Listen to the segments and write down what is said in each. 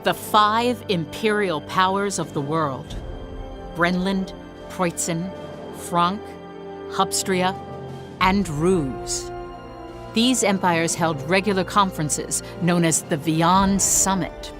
The 5 imperial powers of the world: Brenland, Preußen, Frank, Hubstria, and Ruse. These empires held regular conferences known as the Vian Summit.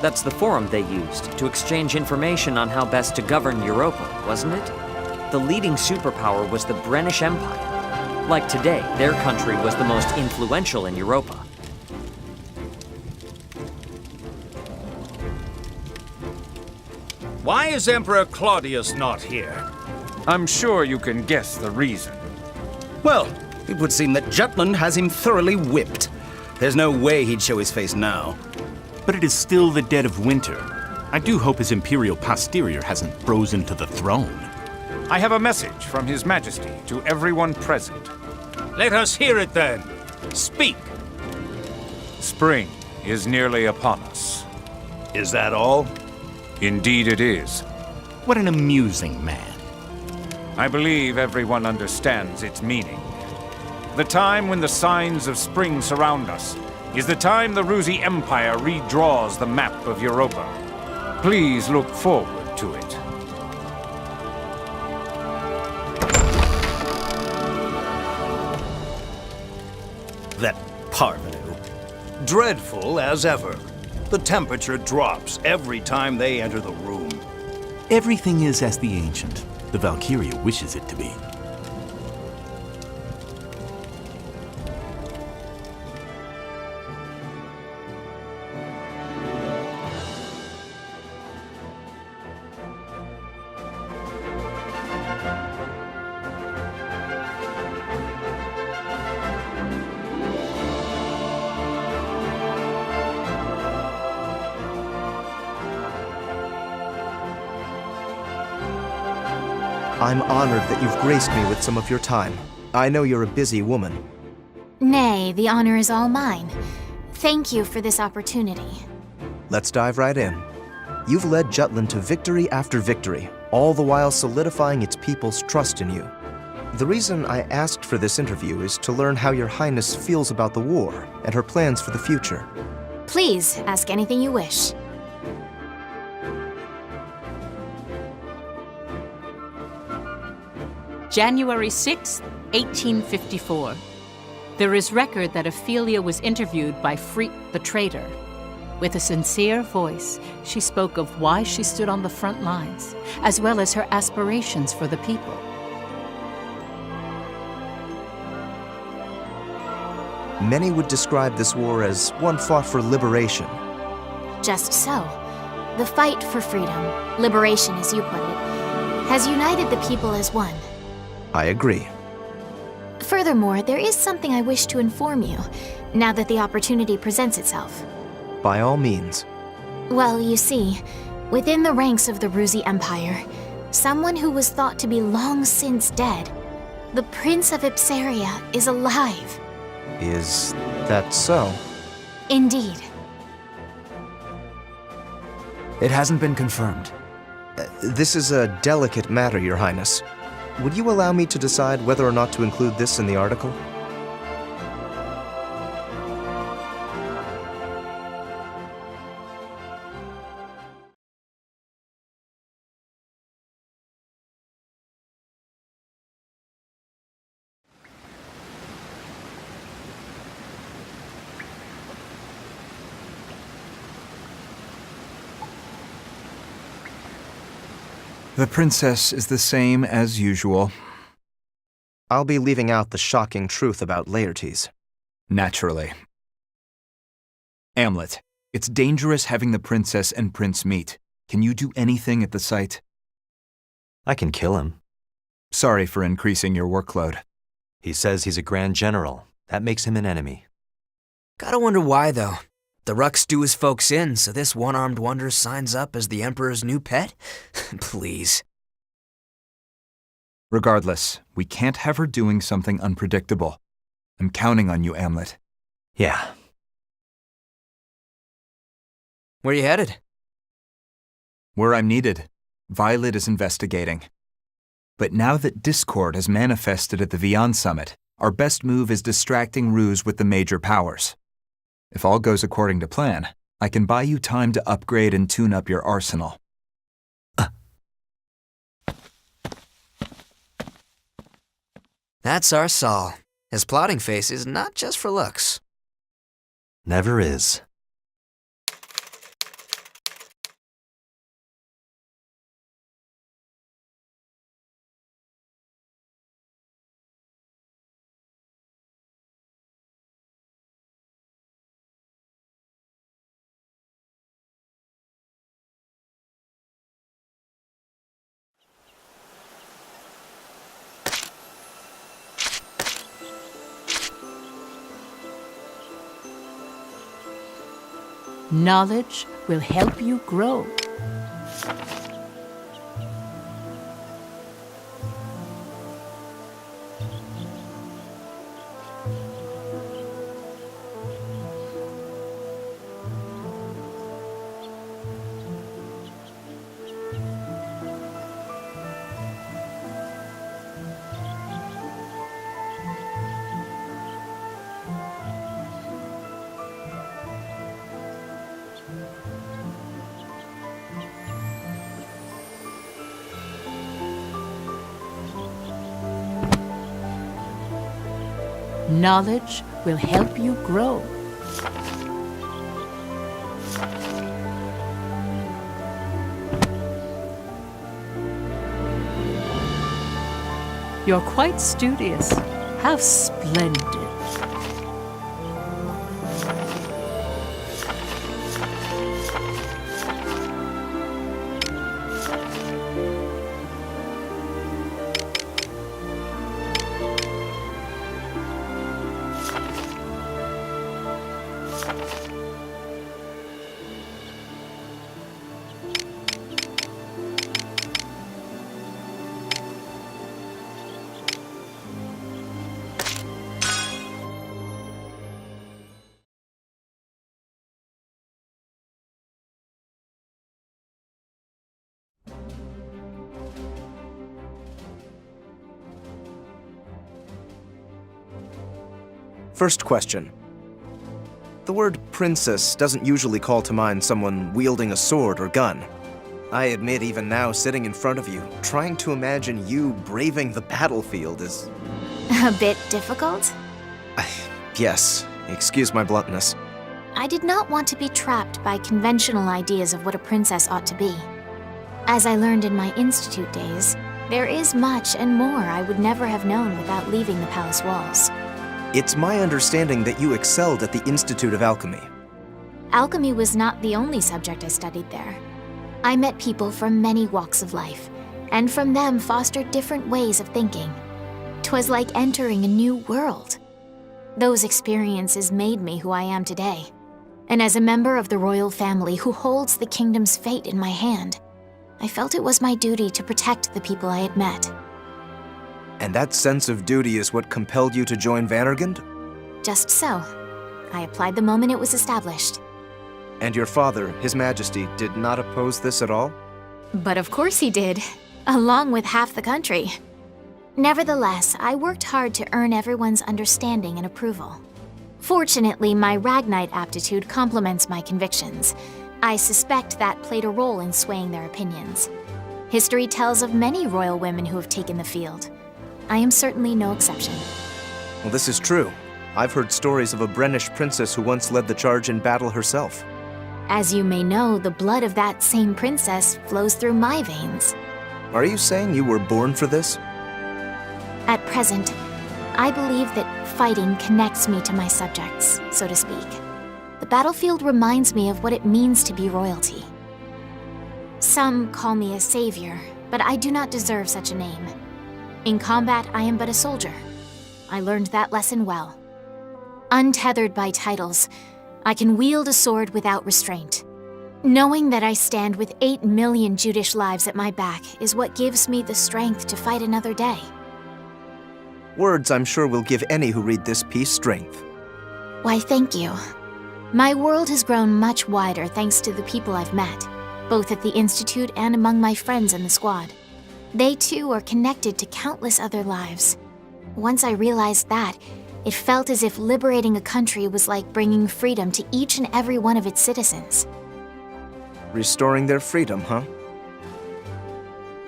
That's the forum they used to exchange information on how best to govern Europa, wasn't it? The leading superpower was the British Empire. Like today, their country was the most influential in Europa. Why is Emperor Claudius not here? I'm sure you can guess the reason. Well, it would seem that Jutland has him thoroughly whipped. There's no way he'd show his face now. But it is still the dead of winter. I do hope his imperial posterior hasn't frozen to the throne. I have a message from His Majesty to everyone present. Let us hear it then. Speak. Spring is nearly upon us. Is that all? Indeed it is. What an amusing man. I believe everyone understands its meaning. The time when the signs of spring surround us is the time the Rusi Empire redraws the map of Europa. Please look forward to it. That parvenu. Dreadful as ever. The temperature drops every time they enter the room. Everything is as the ancient. The Valkyria wishes it to be. I'm honored that you've graced me with some of your time. I know you're a busy woman. Nay, the honor is all mine. Thank you for this opportunity. Let's dive right in. You've led Jutland to victory after victory, all the while solidifying its people's trust in you. The reason I asked for this interview is to learn how your Highness feels about the war and her plans for the future. Please, ask anything you wish. January 6, 1854. There is record that Ophelia was interviewed by Freke the traitor. With a sincere voice, she spoke of why she stood on the front lines, as well as her aspirations for the people. Many would describe this war as one fought for liberation. Just so. The fight for freedom, liberation as you put it, has united the people as one. I agree. Furthermore, there is something I wish to inform you, now that the opportunity presents itself. By all means. Well, you see, within the ranks of the Rusi Empire, someone who was thought to be long since dead, the Prince of Ipsaria, is alive. Is that so? Indeed. It hasn't been confirmed. This is a delicate matter, Your Highness. Would you allow me to decide whether or not to include this in the article? The princess is the same as usual. I'll be leaving out the shocking truth about Laertes. Naturally. Amlet, it's dangerous having the princess and prince meet. Can you do anything at the site? I can kill him. Sorry for increasing your workload. He says he's a grand general. That makes him an enemy. Gotta wonder why, though. The Rux do his folks in, so this one-armed wonder signs up as the Emperor's new pet? Please. Regardless, we can't have her doing something unpredictable. I'm counting on you, Amlet. Yeah. Where you headed? Where I'm needed. Violet is investigating. But now that discord has manifested at the Vian Summit, our best move is distracting Ruse with the major powers. If all goes according to plan, I can buy you time to upgrade and tune up your arsenal. That's our Saul. His plotting face is not just for looks. Never is. Knowledge will help you grow. Knowledge will help you grow. You're quite studious. How splendid. First question. The word princess doesn't usually call to mind someone wielding a sword or gun. I admit even now, sitting in front of you, trying to imagine you braving the battlefield is... A bit difficult? Yes, excuse my bluntness. I did not want to be trapped by conventional ideas of what a princess ought to be. As I learned in my institute days, there is much and more I would never have known without leaving the palace walls. It's my understanding that you excelled at the Institute of Alchemy. Alchemy was not the only subject I studied there. I met people from many walks of life, and from them fostered different ways of thinking. 'Twas like entering a new world. Those experiences made me who I am today. And as a member of the royal family who holds the kingdom's fate in my hand, I felt it was my duty to protect the people I had met. And that sense of duty is what compelled you to join Vannergund? Just so. I applied the moment it was established. And your father, His Majesty, did not oppose this at all? But of course he did, along with half the country. Nevertheless, I worked hard to earn everyone's understanding and approval. Fortunately, my Ragnite aptitude complements my convictions. I suspect that played a role in swaying their opinions. History tells of many royal women who have taken the field. I am certainly no exception. Well, this is true. I've heard stories of a Brennish princess who once led the charge in battle herself. As you may know, the blood of that same princess flows through my veins. Are you saying you were born for this? At present, I believe that fighting connects me to my subjects, so to speak. The battlefield reminds me of what it means to be royalty. Some call me a savior, but I do not deserve such a name. In combat, I am but a soldier. I learned that lesson well. Untethered by titles, I can wield a sword without restraint. Knowing that I stand with 8 million Judish lives at my back is what gives me the strength to fight another day. Words I'm sure will give any who read this piece strength. Why, thank you. My world has grown much wider thanks to the people I've met, both at the Institute and among my friends in the squad. They too are connected to countless other lives. Once I realized that, it felt as if liberating a country was like bringing freedom to each and every one of its citizens. Restoring their freedom, huh?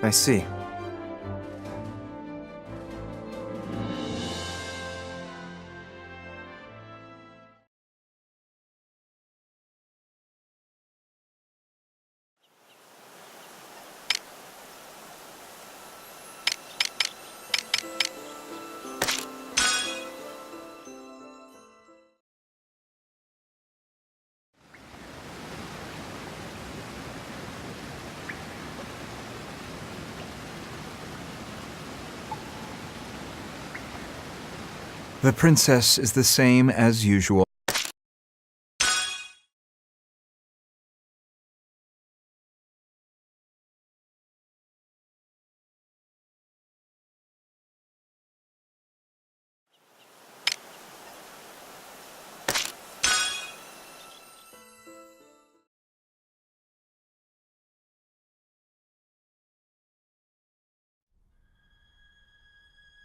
I see. The princess is the same as usual.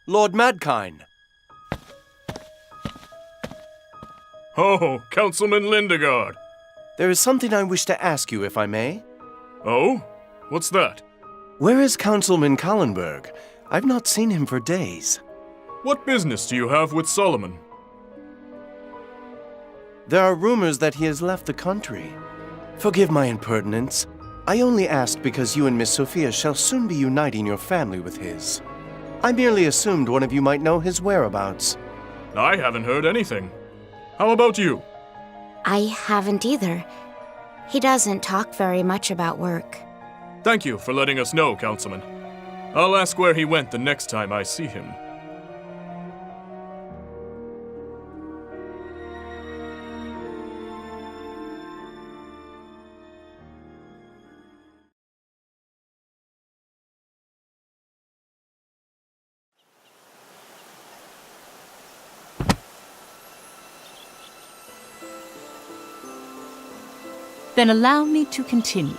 Lord Madkine. Oh, Councilman Lindegard. There is something I wish to ask you, if I may. Oh? What's that? Where is Councilman Kallenberg? I've not seen him for days. What business do you have with Solomon? There are rumors that he has left the country. Forgive my impertinence. I only asked because you and Miss Sophia shall soon be uniting your family with his. I merely assumed one of you might know his whereabouts. I haven't heard anything. How about you? I haven't either. He doesn't talk very much about work. Thank you for letting us know, Councilman. I'll ask where he went the next time I see him. Then allow me to continue.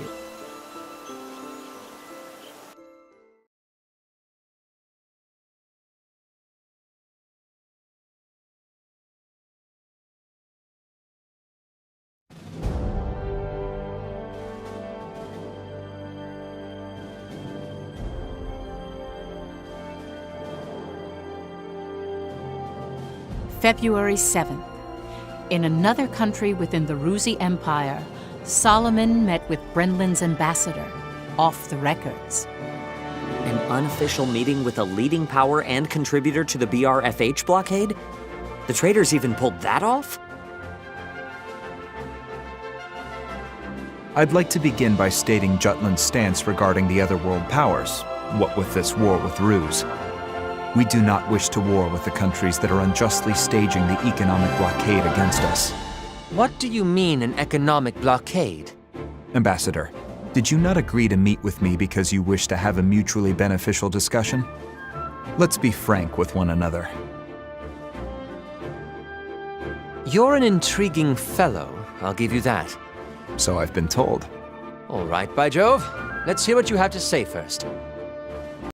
February 7th. In another country within the Ruzi Empire, Solomon met with Brenlin's ambassador, off the records. An unofficial meeting with a leading power and contributor to the BRFH blockade? The traitors even pulled that off? I'd like to begin by stating Jutland's stance regarding the other world powers, what with this war with Ruse. We do not wish to war with the countries that are unjustly staging the economic blockade against us. What do you mean, an economic blockade? Ambassador, did you not agree to meet with me because you wish to have a mutually beneficial discussion? Let's be frank with one another. You're an intriguing fellow, I'll give you that. So I've been told. All right, by Jove. Let's hear what you have to say first.